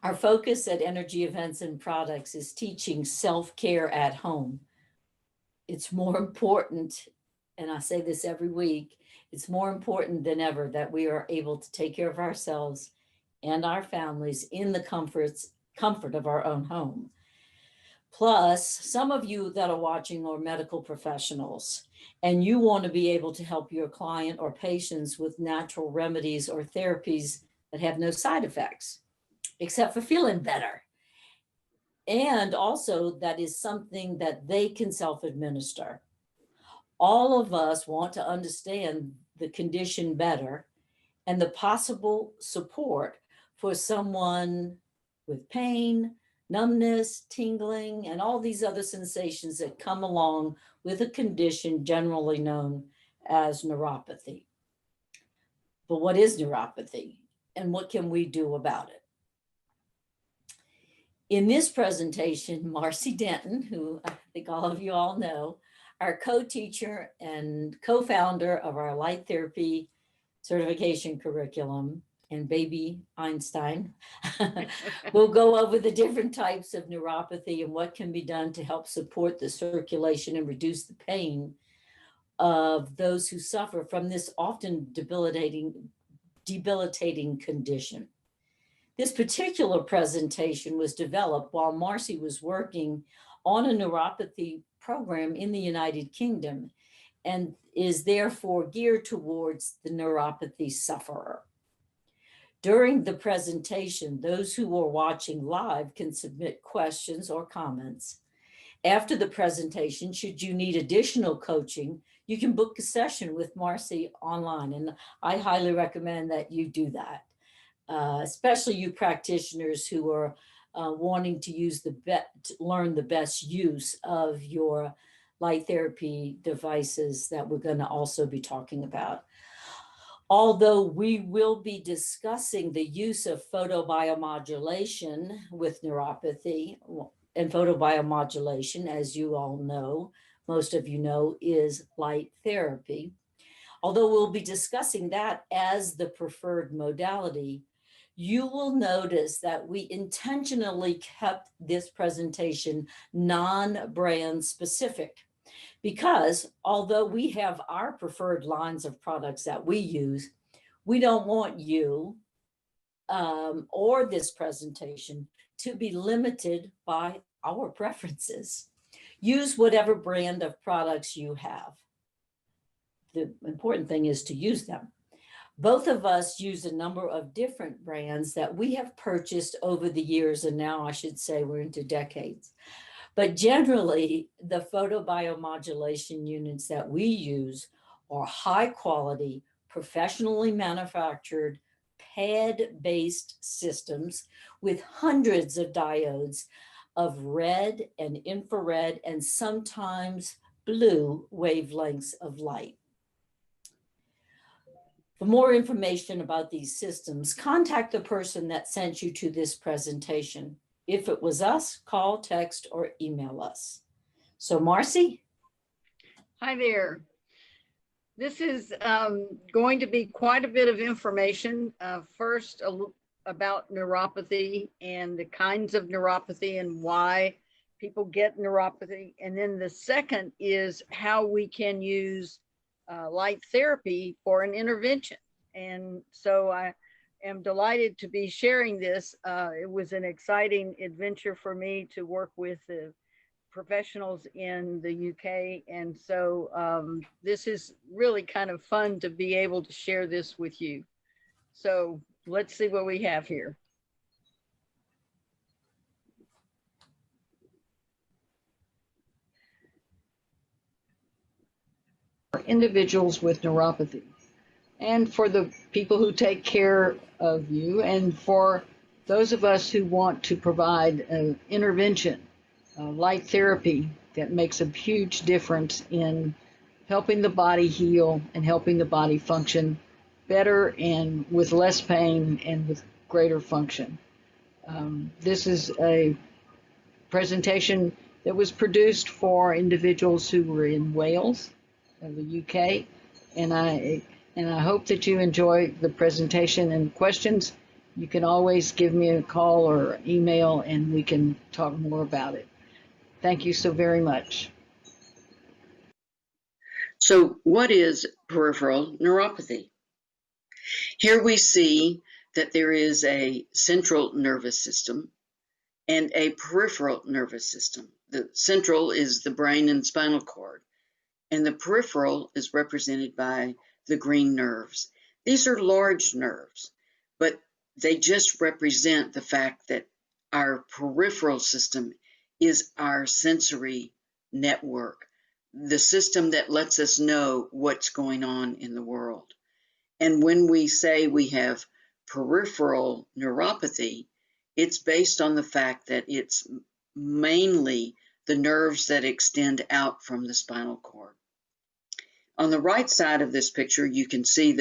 Our focus at Energy Events and Products is teaching self-care at home. It's more important, and I say this every week, it's more important than ever that we are able to take care of ourselves and our families in the comfort of our own home. Plus, some of you that are watching are medical professionals, and you want to be able to help your client or patients with natural remedies or therapies that have no side effects, except for feeling better. And also that is something that they can self-administer. All of us want to understand the condition better and the possible support for someone with pain, numbness, tingling, and all these other sensations that come along with a condition generally known as neuropathy. But what is neuropathy and what can we do about it? In this presentation, Marcy Denton, who I think all of you all know, our co-teacher and co-founder of our light therapy certification curriculum, and baby Einstein, we'll go over the different types of neuropathy and what can be done to help support the circulation and reduce the pain of those who suffer from this often debilitating condition. This particular presentation was developed while Marcy was working on a neuropathy program in the United Kingdom and is therefore geared towards the neuropathy sufferer. During the presentation, those who are watching live can submit questions or comments. After the presentation, should you need additional coaching, you can book a session with Marcy online, and I highly recommend that you do that. Especially you practitioners who are wanting to use learn the best use of your light therapy devices that we're going to also be talking about. Although we will be discussing the use of photobiomodulation with neuropathy, and photobiomodulation, as you all know, most of you know, is light therapy. Although we'll be discussing that as the preferred modality, you will notice that we intentionally kept this presentation non-brand specific, because although we have our preferred lines of products that we use, we don't want you or this presentation to be limited by our preferences. Use whatever brand of products you have. The important thing is to use them. Both of us use a number of different brands that we have purchased over the years, and now I should say we're into decades. But generally, the photobiomodulation units that we use are high quality, professionally manufactured, pad-based systems with hundreds of diodes of red and infrared and sometimes blue wavelengths of light. For more information about these systems, contact the person that sent you to this presentation. If it was us, call, text, or email us. So Marcy? Hi there. This is going to be quite a bit of information. First, about neuropathy and the kinds of neuropathy and why people get neuropathy. And then the second is how we can use light therapy for an intervention. And so I am delighted to be sharing this. It was an exciting adventure for me to work with the professionals in the UK. And so this is really kind of fun to be able to share this with you. So let's see what we have here. Individuals with neuropathy, and for the people who take care of you, and for those of us who want to provide an intervention, light therapy that makes a huge difference in helping the body heal and helping the body function better and with less pain and with greater function. This is a presentation that was produced for individuals who were in Wales, the UK, and I hope that you enjoy the presentation and questions. you can always give me a call or email and we can talk more about it. Thank you so very much. So what is peripheral neuropathy? Here we see that there is a central nervous system and a peripheral nervous system. The central is the brain and spinal cord, and the peripheral is represented by the green nerves. These are large nerves, but they just represent the fact that our peripheral system is our sensory network, the system that lets us know what's going on in the world. And when we say we have peripheral neuropathy, it's based on the fact that it's mainly the nerves that extend out from the spinal cord. On the right side of this picture, you can see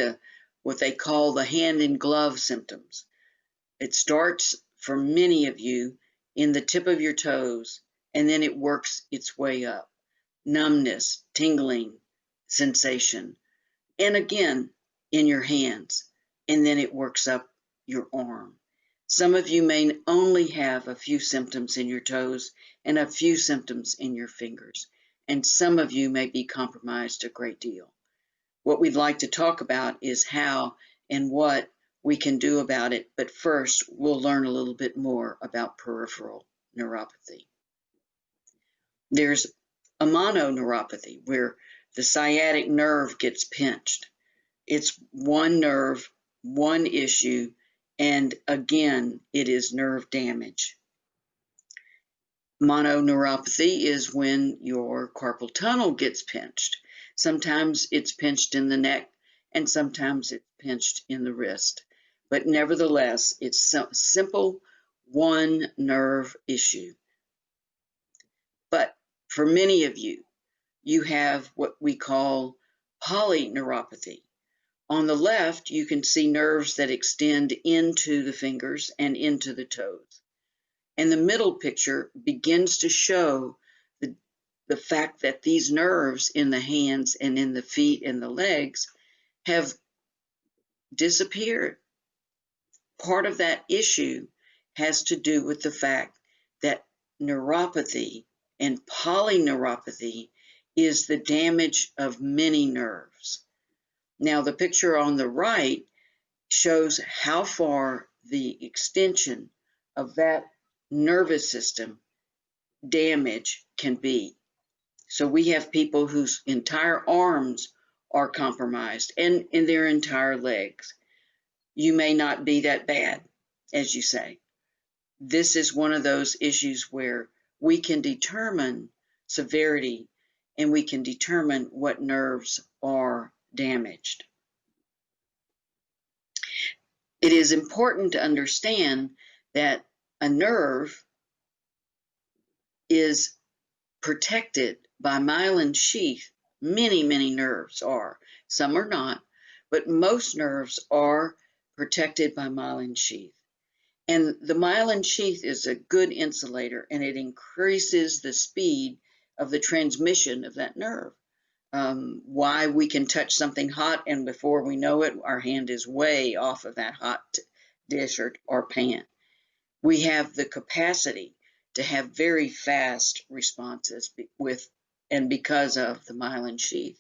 what they call the hand in glove symptoms. It starts for many of you in the tip of your toes, and then it works its way up. Numbness, tingling sensation, and again in your hands, and then it works up your arm. Some of you may only have a few symptoms in your toes and a few symptoms in your fingers, and some of you may be compromised a great deal. What we'd like to talk about is how and what we can do about it, but first we'll learn a little bit more about peripheral neuropathy. There's a mononeuropathy where the sciatic nerve gets pinched. It's one nerve, one issue, and again, it is nerve damage. Mononeuropathy is when your carpal tunnel gets pinched. Sometimes it's pinched in the neck, and sometimes it's pinched in the wrist. But nevertheless, it's a simple one nerve issue. But for many of you, you have what we call polyneuropathy. On the left, you can see nerves that extend into the fingers and into the toes. And the middle picture begins to show the fact that these nerves in the hands and in the feet and the legs have disappeared. Part of that issue has to do with the fact that neuropathy and polyneuropathy is the damage of many nerves. Now, the picture on the right shows how far the extension of that nervous system damage can be. So we have people whose entire arms are compromised and in their entire legs. You may not be that bad, as you say. This is one of those issues where we can determine severity and we can determine what nerves are damaged. It is important to understand that a nerve is protected by myelin sheath. Many nerves are. Some are not, but most nerves are protected by myelin sheath. And the myelin sheath is a good insulator, and it increases the speed of the transmission of that nerve. Why we can touch something hot, and before we know it, our hand is way off of that hot dish or pan. We have the capacity to have very fast responses because of the myelin sheath.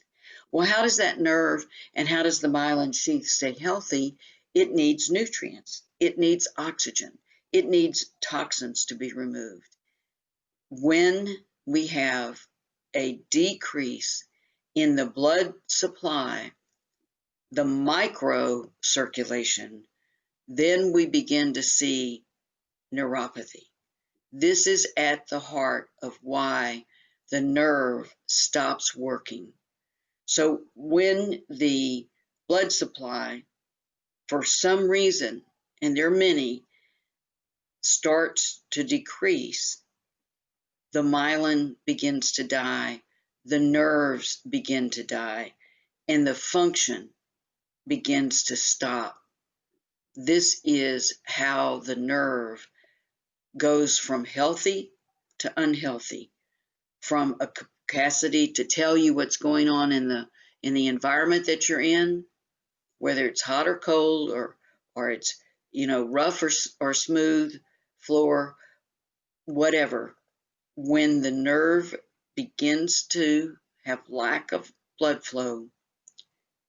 Well, how does that nerve and how does the myelin sheath stay healthy? It needs nutrients. It needs oxygen. It needs toxins to be removed. When we have a decrease in the blood supply, the microcirculation, then we begin to see neuropathy. This is at the heart of why the nerve stops working. So when the blood supply, for some reason, and there are many, starts to decrease, the myelin begins to die, the nerves begin to die, and the function begins to stop. This is how the nerve goes from healthy to unhealthy, from a capacity to tell you what's going on in the environment that you're in, whether it's hot or cold or it's rough or smooth floor, whatever. When the nerve begins to have lack of blood flow,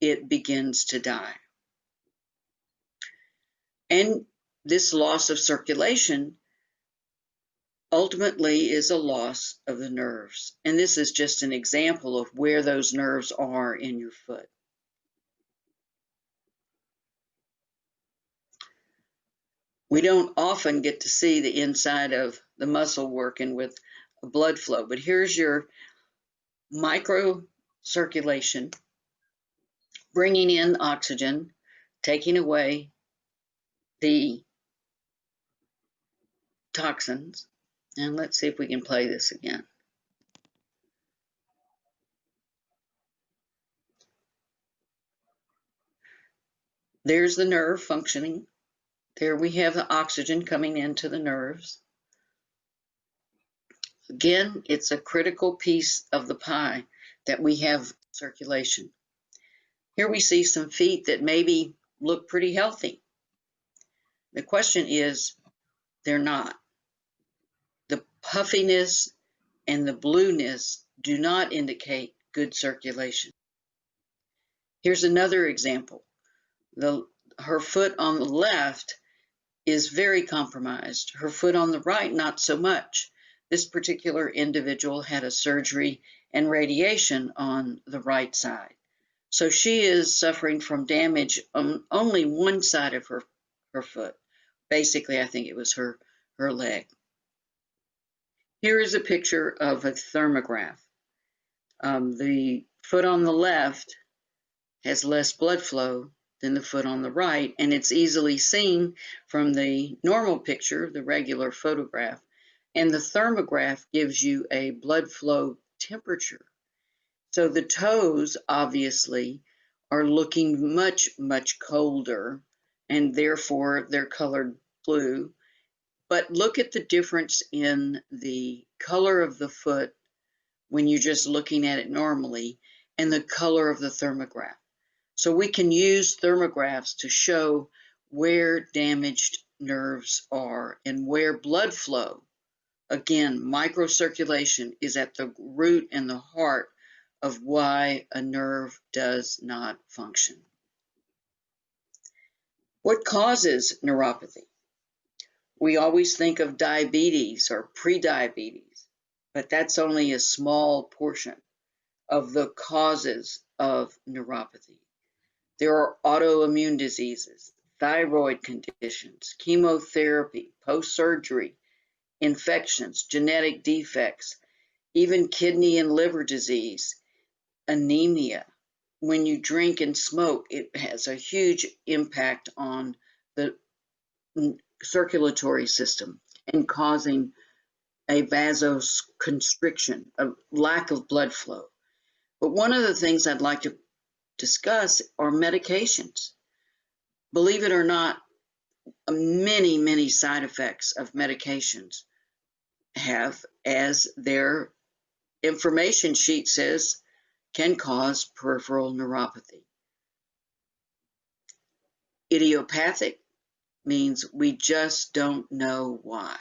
it begins to die. And this loss of circulation ultimately is a loss of the nerves. And this is just an example of where those nerves are in your foot. We don't often get to see the inside of the muscle working with blood flow, but here's your microcirculation, bringing in oxygen, taking away the toxins. And let's see if we can play this again. There's the nerve functioning. There we have the oxygen coming into the nerves. Again, it's a critical piece of the pie that we have circulation. Here we see some feet that maybe look pretty healthy. The question is, they're not. The puffiness and the blueness do not indicate good circulation. Here's another example. Her foot on the left is very compromised. Her foot on the right, not so much. This particular individual had a surgery and radiation on the right side. So she is suffering from damage on only one side of her foot. Basically, I think it was her leg. Here is a picture of a thermograph. The foot on the left has less blood flow than the foot on the right, and it's easily seen from the normal picture, the regular photograph, and the thermograph gives you a blood flow temperature. So the toes obviously are looking much, much colder, and therefore they're colored blue. But look at the difference in the color of the foot when you're just looking at it normally and the color of the thermograph. So we can use thermographs to show where damaged nerves are and where blood flow, again, microcirculation, is at the root and the heart of why a nerve does not function. What causes neuropathy? We always think of diabetes or prediabetes, but that's only a small portion of the causes of neuropathy. There are autoimmune diseases, thyroid conditions, chemotherapy, post-surgery, infections, genetic defects, even kidney and liver disease, anemia. When you drink and smoke, it has a huge impact on the circulatory system and causing a vasoconstriction, a lack of blood flow. But one of the things I'd like to discuss are medications. Believe it or not, many, many side effects of medications have, as their information sheet says, can cause peripheral neuropathy. Idiopathic means we just don't know why.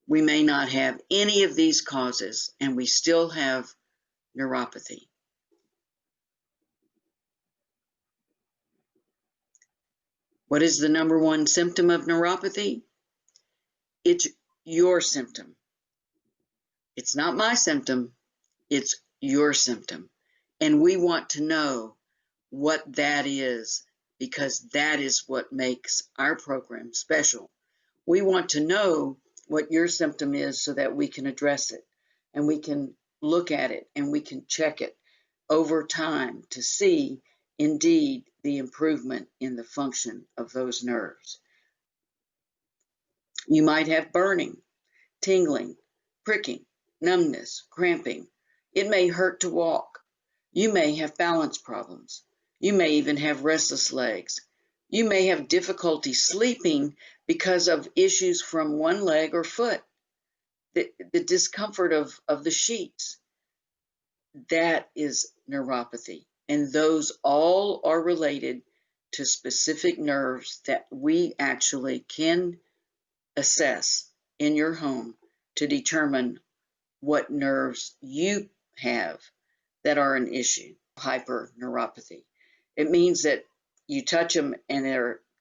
We may not have any of these causes and we still have neuropathy. What is the number one symptom of neuropathy? It's your symptom. It's not my symptom, it's your symptom. And we want to know what that is, because that is what makes our program special. We want to know what your symptom is so that we can address it and we can look at it and we can check it over time to see indeed the improvement in the function of those nerves. You might have burning, tingling, pricking, numbness, cramping. It may hurt to walk. You may have balance problems. You may even have restless legs. You may have difficulty sleeping because of issues from one leg or foot. The discomfort of the sheets. That is neuropathy. And those all are related to specific nerves that we actually can assess in your home to determine what nerves you have that are an issue. Hyponeuropathy. It means that you touch them and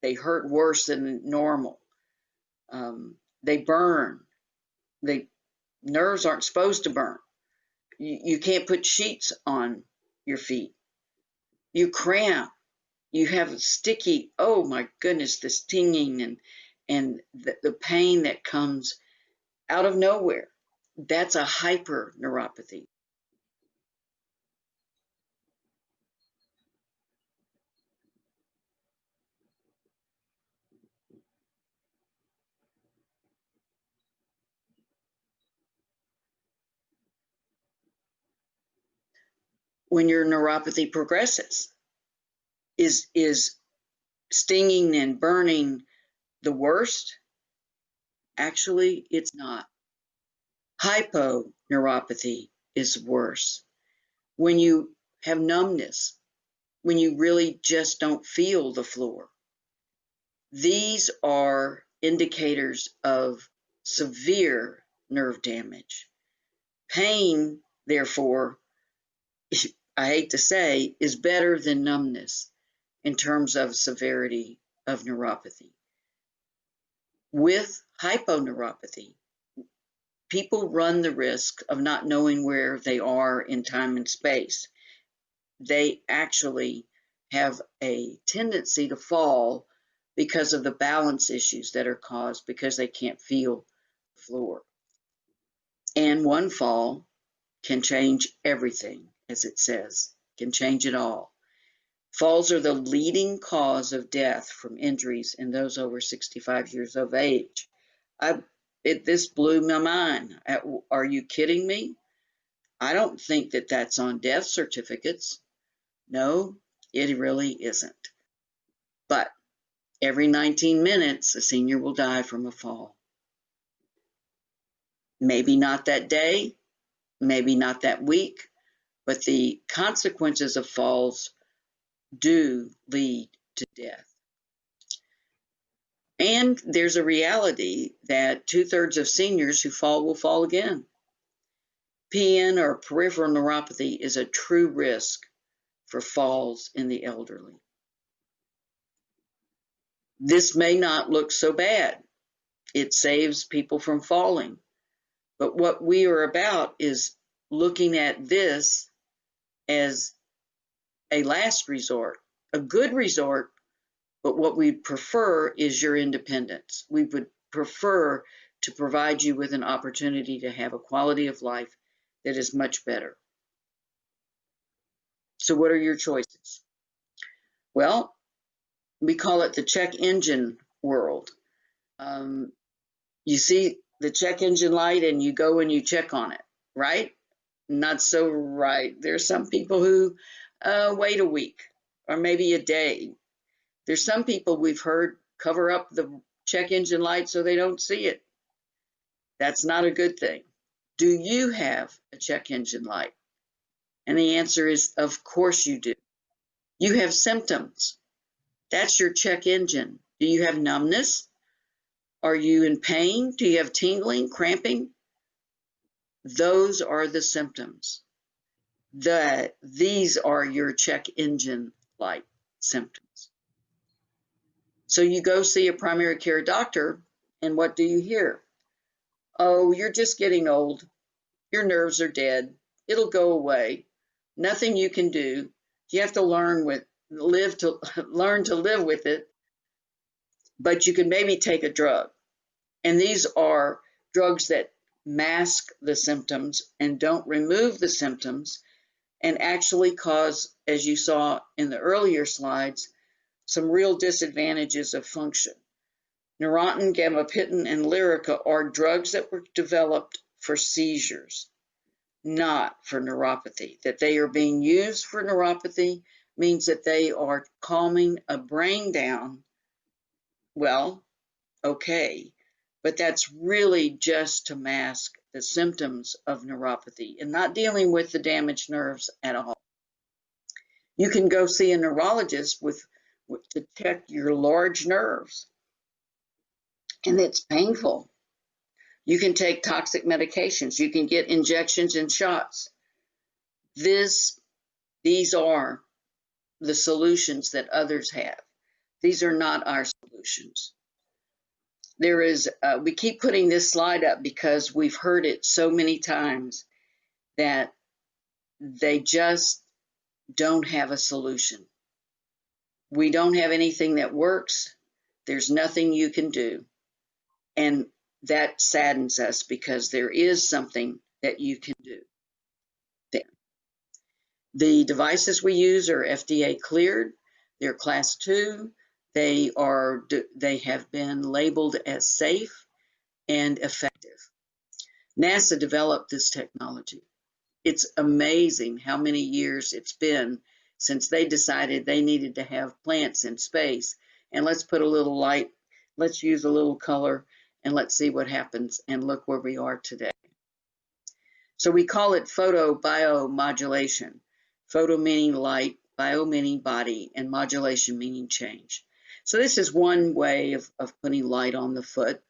they hurt worse than normal. They burn. Nerves aren't supposed to burn. You can't put sheets on your feet. You cramp. You have sticky, oh my goodness, the stinging and the pain that comes out of nowhere. That's a hyperneuropathy. When your neuropathy progresses, is stinging and burning the worst? Actually, it's not. Hyponeuropathy is worse. When you have numbness, when you really just don't feel the floor. These are indicators of severe nerve damage. Pain, therefore, I hate to say, is better than numbness in terms of severity of neuropathy. With hyponeuropathy, people run the risk of not knowing where they are in time and space. They actually have a tendency to fall because of the balance issues that are caused because they can't feel the floor. And one fall can change everything, as it says, can change it all. Falls are the leading cause of death from injuries in those over 65 years of age. This blew my mind. Are you kidding me? I don't think that that's on death certificates. No, it really isn't. But every 19 minutes, a senior will die from a fall. Maybe not that day, maybe not that week, but the consequences of falls do lead to death. And there's a reality that 2/3 of seniors who fall will fall again. PN or peripheral neuropathy is a true risk for falls in the elderly. This may not look so bad. It saves people from falling. But what we are about is looking at this as a last resort, a good resort, but what we'd prefer is your independence. We would prefer to provide you with an opportunity to have a quality of life that is much better. So what are your choices? Well, we call it the check engine world. You see the check engine light and you go and you check on it, right? Not so right. There's some people who wait a week or maybe a day. There's some people we've heard cover up the check engine light so they don't see it. That's not a good thing. Do you have a check engine light? And the answer is, of course you do. You have symptoms. That's your check engine. Do you have numbness? Are you in pain? Do you have tingling, cramping? Those are the symptoms. These are your check engine light symptoms. So you go see a primary care doctor, and what do you hear? Oh, you're just getting old. Your nerves are dead. It'll go away. Nothing you can do. You have to learn to live with it. But you can maybe take a drug. And these are drugs that mask the symptoms and don't remove the symptoms and actually cause, as you saw in the earlier slides, some real disadvantages of function. Neurontin, gabapentin, and Lyrica are drugs that were developed for seizures, not for neuropathy. That they are being used for neuropathy means that they are calming a brain down. Well, okay, but that's really just to mask the symptoms of neuropathy and not dealing with the damaged nerves at all. You can go see a neurologist with to protect your large nerves. And it's painful. You can take toxic medications. You can get injections and shots. These are the solutions that others have. These are not our solutions. There is, we keep putting this slide up because we've heard it so many times that they just don't have a solution. We don't have anything that works. There's nothing you can do. And that saddens us because there is something that you can do there. The devices we use are FDA cleared. They're class 2. They have been labeled as safe and effective. NASA developed this technology. It's amazing how many years it's been since they decided they needed to have plants in space. And let's put a little light, let's use a little color, and let's see what happens, and look where we are today. So we call it photobiomodulation. Photo meaning light, bio meaning body, and modulation meaning change. So this is one way of putting light on the foot.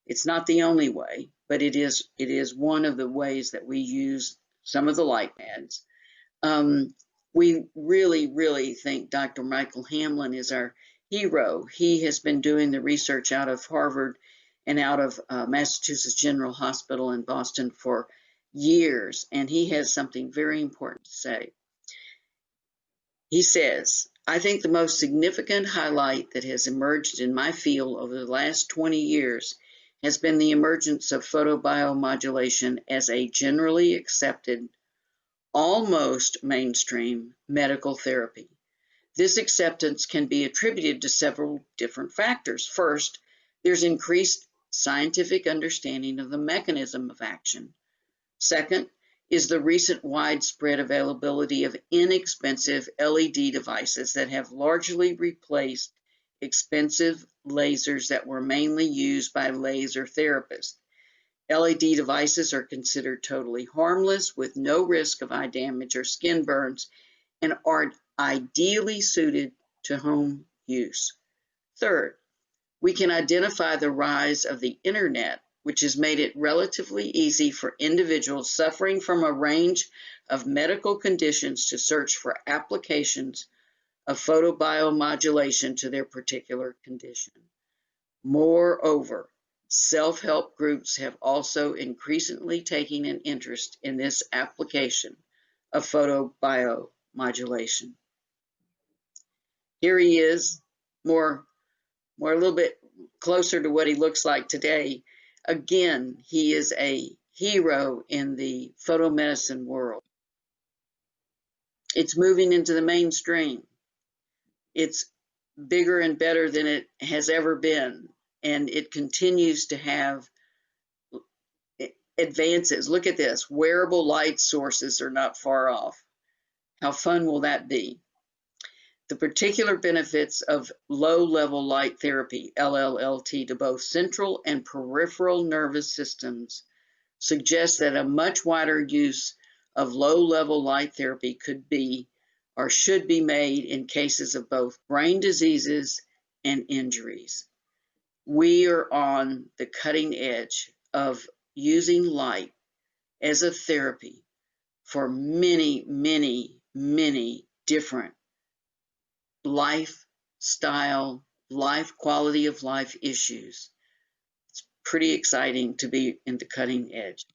It's not the only way, but it is one of the ways that we use some of the light pads. We really think Dr. Michael Hamlin is our hero. He has been doing the research out of Harvard and out of Massachusetts General Hospital in Boston for years, and he has something very important to say. He says, I think the most significant highlight that has emerged in my field over the last 20 years has been the emergence of photobiomodulation as a generally accepted, almost mainstream medical therapy. This acceptance can be attributed to several different factors. First, there's increased scientific understanding of the mechanism of action. Second is the recent widespread availability of inexpensive LED devices that have largely replaced expensive lasers that were mainly used by laser therapists. LED devices are considered totally harmless with no risk of eye damage or skin burns and are ideally suited to home use. Third, we can identify the rise of the internet, which has made it relatively easy for individuals suffering from a range of medical conditions to search for applications of photobiomodulation to their particular condition. Moreover, self-help groups have also increasingly taken an interest in this application of photobiomodulation. Here he is, a little bit closer to what he looks like today. Again, he is a hero in the photomedicine world. It's moving into the mainstream. It's bigger and better than it has ever been, and it continues to have advances. Look at this. Wearable light sources are not far off. How fun will that be? The particular benefits of low-level light therapy, LLT, to both central and peripheral nervous systems suggest that a much wider use of low-level light therapy could be or should be made in cases of both brain diseases and injuries. We are on the cutting edge of using light as a therapy for many different lifestyle, quality of life issues. It's pretty exciting to be in the cutting edge.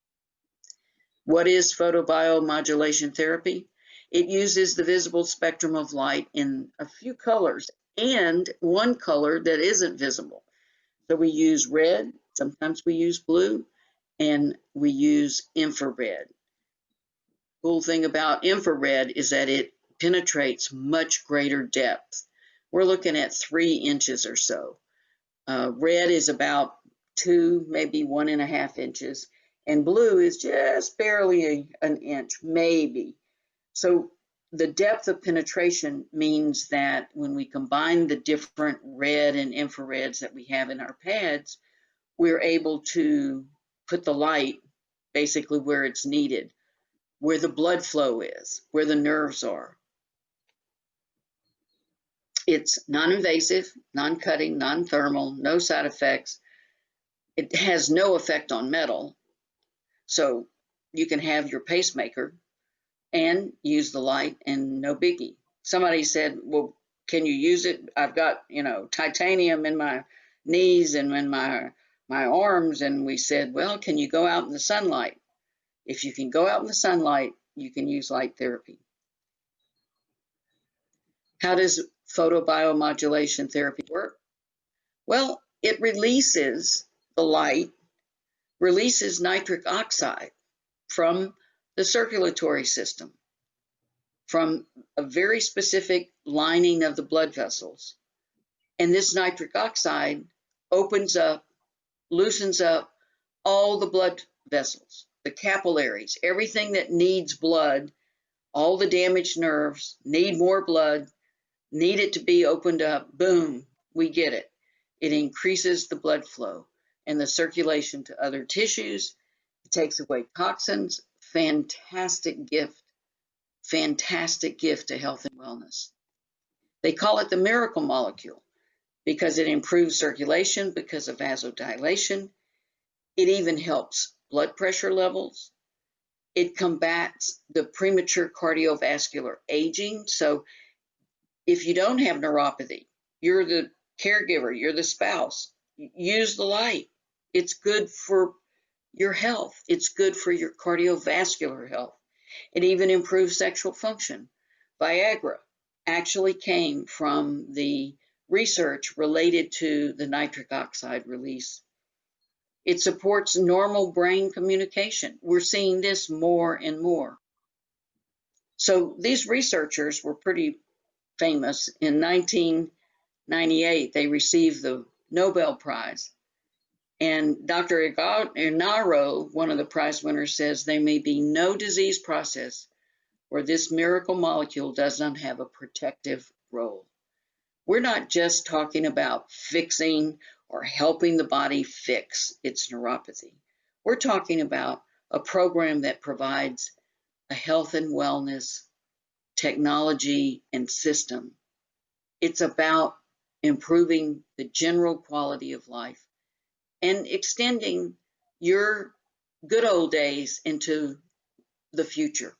What is photobiomodulation therapy? It uses the visible spectrum of light in a few colors and one color that isn't visible. So we use red, sometimes we use blue, and we use infrared. Cool thing about infrared is that it penetrates much greater depth. We're looking at 3 inches or so. Red is about 2, maybe 1.5 inches, and blue is just barely an inch, maybe. So the depth of penetration means that when we combine the different red and infrareds that we have in our pads, we're able to put the light basically where it's needed, where the blood flow is, where the nerves are. It's non-invasive, non-cutting, non-thermal, no side effects. It has no effect on metal. So you can have your pacemaker and use the light and no biggie. Somebody said, well, can you use it? I've got, titanium in my knees and in my arms. And we said, well, can you go out in the sunlight? If you can go out in the sunlight, you can use light therapy. How does photobiomodulation therapy work? Well, it releases the light, releases nitric oxide from the circulatory system, from a very specific lining of the blood vessels. And this nitric oxide opens up, loosens up all the blood vessels, the capillaries, everything that needs blood, all the damaged nerves need more blood, need it to be opened up. Boom, we get it. It increases the blood flow and the circulation to other tissues. It takes away toxins. Fantastic gift to health and wellness. They call it the miracle molecule because it improves circulation because of vasodilation. It even helps blood pressure levels. It combats the premature cardiovascular aging. So if you don't have neuropathy, you're the caregiver, you're the spouse, use the light. It's good for your health. It's good for your cardiovascular health. It even improves sexual function. Viagra actually came from the research related to the nitric oxide release. It supports normal brain communication. We're seeing this more and more. So these researchers were pretty famous. In 1998, they received the Nobel Prize. And Dr. Inaro, one of the prize winners, says there may be no disease process where this miracle molecule does not have a protective role. We're not just talking about fixing or helping the body fix its neuropathy. We're talking about a program that provides a health and wellness technology and system. It's about improving the general quality of life and extending your good old days into the future.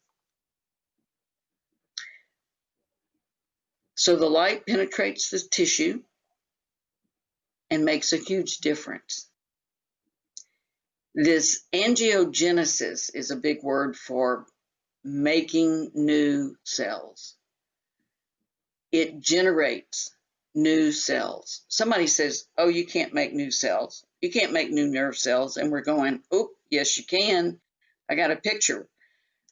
So the light penetrates the tissue and makes a huge difference. This angiogenesis is a big word for making new cells. It generates new cells. Somebody says, oh, you can't make new cells. You can't make new nerve cells. And we're going, oh, yes, you can. I got a picture.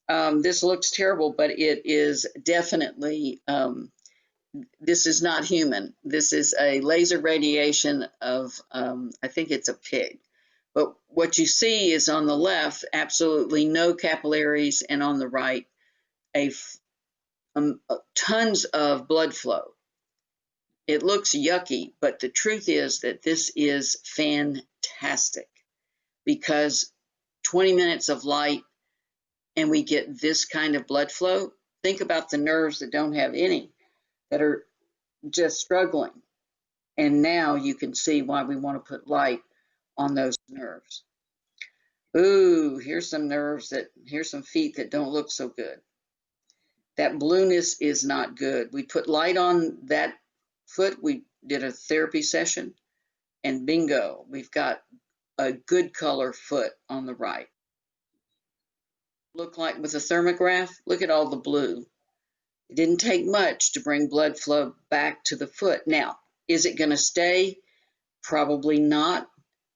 This looks terrible, but it is definitely, this is not human. This is a laser radiation of, I think it's a pig. But what you see is on the left, absolutely no capillaries, and on the right, tons of blood flow. It looks yucky, but the truth is that this is fantastic because 20 minutes of light and we get this kind of blood flow. Think about the nerves that don't have any, that are just struggling. And now you can see why we want to put light on those nerves. Ooh, here's some nerves here's some feet that don't look so good. That blueness is not good. We put light on that foot. We did a therapy session and bingo, we've got a good color foot on the right. Look like with a thermograph, look at all the blue. It didn't take much to bring blood flow back to the foot. Now, is it going to stay? Probably not.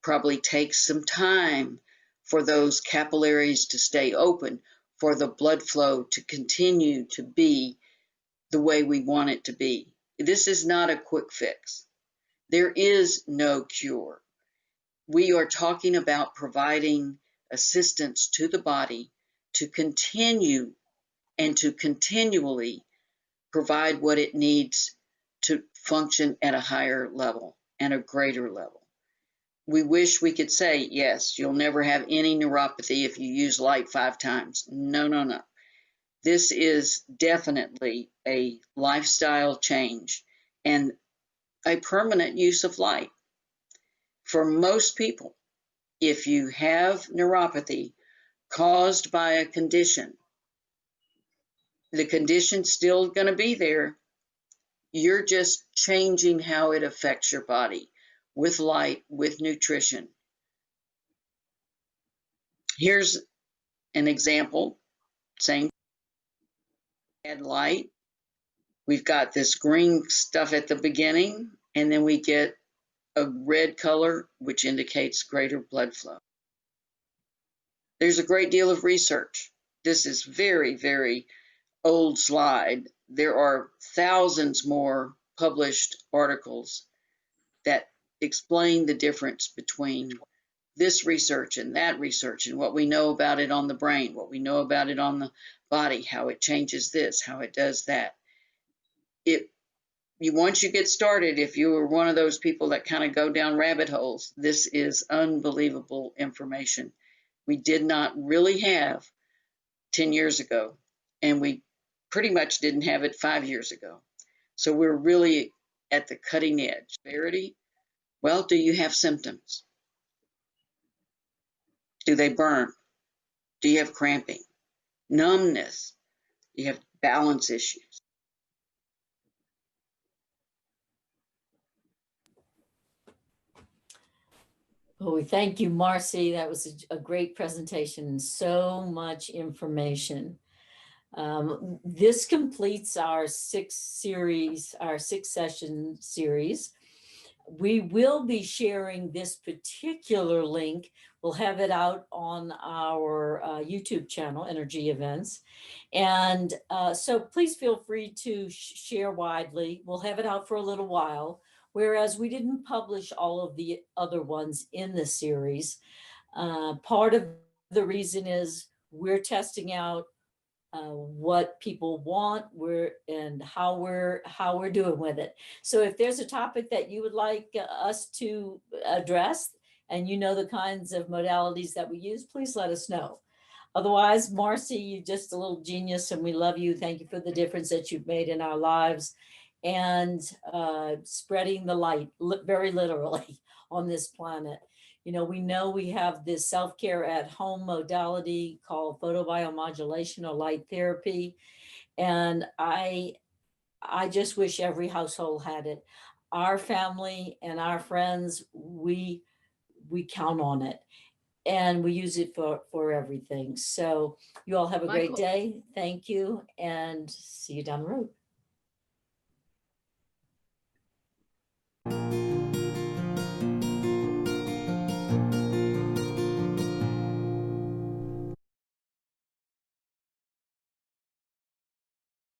Probably takes some time for those capillaries to stay open, for the blood flow to continue to be the way we want it to be. This is not a quick fix. There is no cure. We are talking about providing assistance to the body to continue and to continually provide what it needs to function at a higher level and a greater level. We wish we could say, yes, you'll never have any neuropathy if you use light 5 times. No, no, no. This is definitely a lifestyle change. and a permanent use of light. For most people, if you have neuropathy caused by a condition, the condition's still going to be there. You're just changing how it affects your body with light, with nutrition. Here's an example. Same, add light. We've got this green stuff at the beginning, and then we get a red color, which indicates greater blood flow. There's a great deal of research. This is very, very old slide. There are thousands more published articles that explain the difference between this research and that research and what we know about it on the brain, what we know about it on the body, how it changes this, how it does that. Once you get started, if you are one of those people that kind of go down rabbit holes, this is unbelievable information we did not really have 10 years ago, and we pretty much didn't have it 5 years ago. So we're really at the cutting edge. Severity, well, do you have symptoms? Do they burn? Do you have cramping? Numbness? Do you have balance issues? Well, we thank you, Marcy. That was a great presentation and so much information. This completes our 6-session series. We will be sharing this particular link. We'll have it out on our YouTube channel, Energy Events. And so please feel free to share widely. We'll have it out for a little while, whereas we didn't publish all of the other ones in the series. Part of the reason is we're testing out what people want, and how we're doing with it. So if there's a topic that you would like us to address, and you know the kinds of modalities that we use, please let us know. Otherwise, Marcy, you're just a little genius, and we love you. Thank you for the difference that you've made in our lives, and spreading the light, very literally, on this planet. You know we have this self-care at home modality called photobiomodulation or light therapy. And I just wish every household had it. Our family and our friends, we count on it, and we use it for everything. So you all have a great Michael. day. Thank you, and see you down the road.